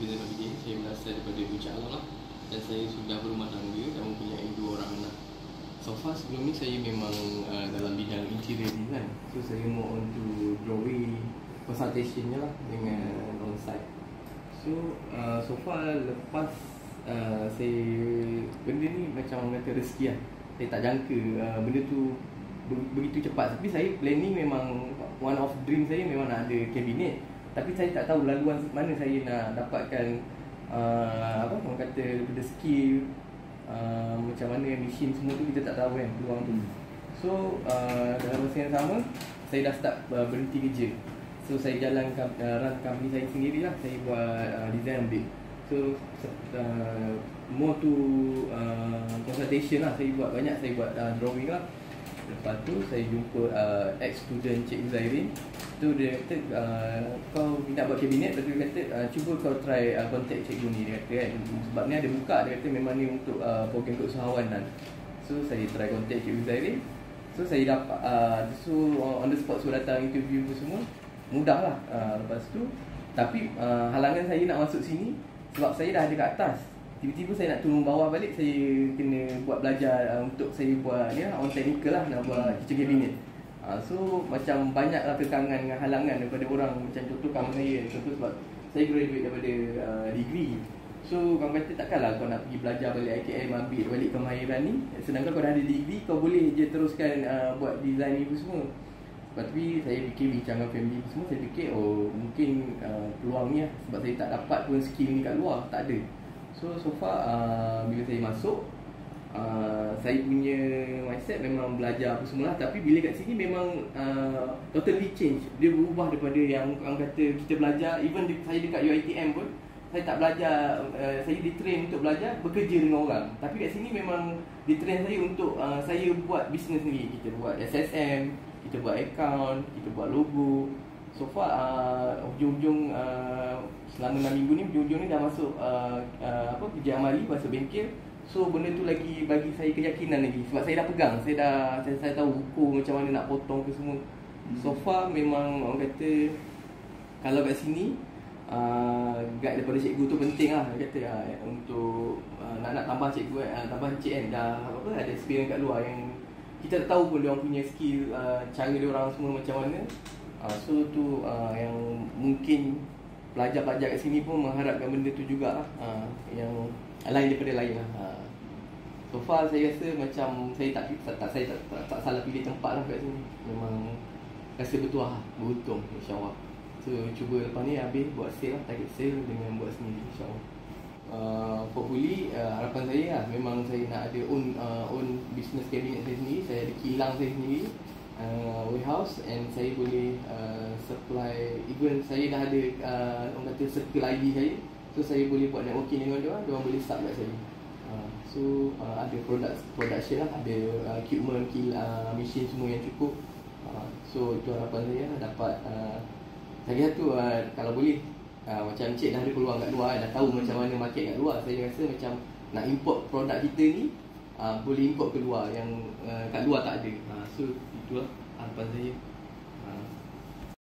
Habib Zainal Abidin. Saya berasal daripada Puncak Alam lah. Dan saya sudah berumah tangga dan mempunyai 2 orang anak. So far sebelum ni saya memang dalam bidang interior design. So saya more on to drawing, consultation je lah dengan on-site. So far lepas saya, benda ni macam orang kata rezeki lah. Saya tak jangka benda tu begitu cepat. Tapi saya planning memang, one of dream saya memang nak ada kabinet. Tapi saya tak tahu laluan mana saya nak dapatkan orang kata daripada skill, macam mana mesin semua tu kita tak tahu kan peluang tu. So dalam masa yang sama saya dah start berhenti kerja. So saya jalankan run company saya sendirilah. Saya buat design build. So more to consultation lah. Saya buat banyak, saya buat drawing lah. Lepas tu saya jumpa ex-student Cikgu Zairin. Tu dia kata kau nak buat kabinet. Lepas tu dia kata cuba kau try contact cikgu ni. Dia kata kan, sebab ni ada buka. Dia kata memang ni untuk program keusahawanan. So saya try contact Cikgu Zairin. So saya dapat so on the spot suruh datang interview tu semua. Mudah lah. Lepas tu tapi halangan saya nak masuk sini sebab saya dah ada kat atas. Tiba-tiba saya nak turun bawah balik. Saya kena buat belajar untuk saya buat ni lah, on technical lah, nak buat kitchen cabinet. So macam banyak lah kekangan dengan halangan daripada orang. Macam contoh kawan saya, contoh sebab saya graduate daripada degree. So kawan kata takkanlah kau nak pergi belajar balik IKM, ambil balik kemahiran ni, sedangkan kau dah ada degree, kau boleh je teruskan buat design ni semua. Tapi saya fikir bincang dengan family semua, saya fikir mungkin peluang ni lah. Sebab saya tak dapat pun skill ni kat luar, tak ada. So far bila saya masuk, saya punya mindset memang belajar apa semua lah. Tapi bila kat sini memang totally change. Dia berubah daripada yang orang kata kita belajar. Even saya dekat UiTM pun, saya tak belajar, saya ditrain untuk belajar bekerja dengan orang. Tapi kat sini memang ditrain saya untuk saya buat bisnes sendiri. Kita buat SSM, kita buat account, kita buat logo. So far hujung-hujung selama 6 minggu ni, hujung-hujung ni dah masuk kerja amali, bahasa bengkel. So benda tu lagi bagi saya keyakinan lagi. Sebab saya dah pegang, saya tahu ukur macam mana nak potong ke semua. So far memang orang kata kalau kat sini guide daripada cikgu tu penting lah. Dia kata untuk nak tambah cikgu tambah encik kan, dah ada experience kat luar yang kita tak tahu pun dia orang punya skill, cara dia orang semua macam mana. So tu yang mungkin pelajar-pelajar kat sini pun mengharapkan benda tu jugalah, yang lain daripada lain lah. So far saya rasa macam saya tak salah pilih tempat lah kat sini. Memang rasa bertuah, beruntung insyaAllah. So cuba lepas ni habis buat sale lah, target sale dengan buat sendiri insyaAllah. Hopefully harapan saya lah, memang saya nak ada own business cabinet saya sendiri. Saya ada kilang saya sendiri, warehouse, and saya boleh supply. Even saya dah ada orang kata circle ID saya. So saya boleh buat networking dengan dia orang boleh start kat saya. So ada production lah, ada equipment, mesin semua yang cukup. So itu harapan saya lah, dapat lagi satu kalau boleh macam Encik dah ada peluang kat luar, dah tahu macam mana market kat luar. Saya rasa macam nak import produk kita ni, boleh import keluar yang kat luar tak ada. So itulah harapan saya.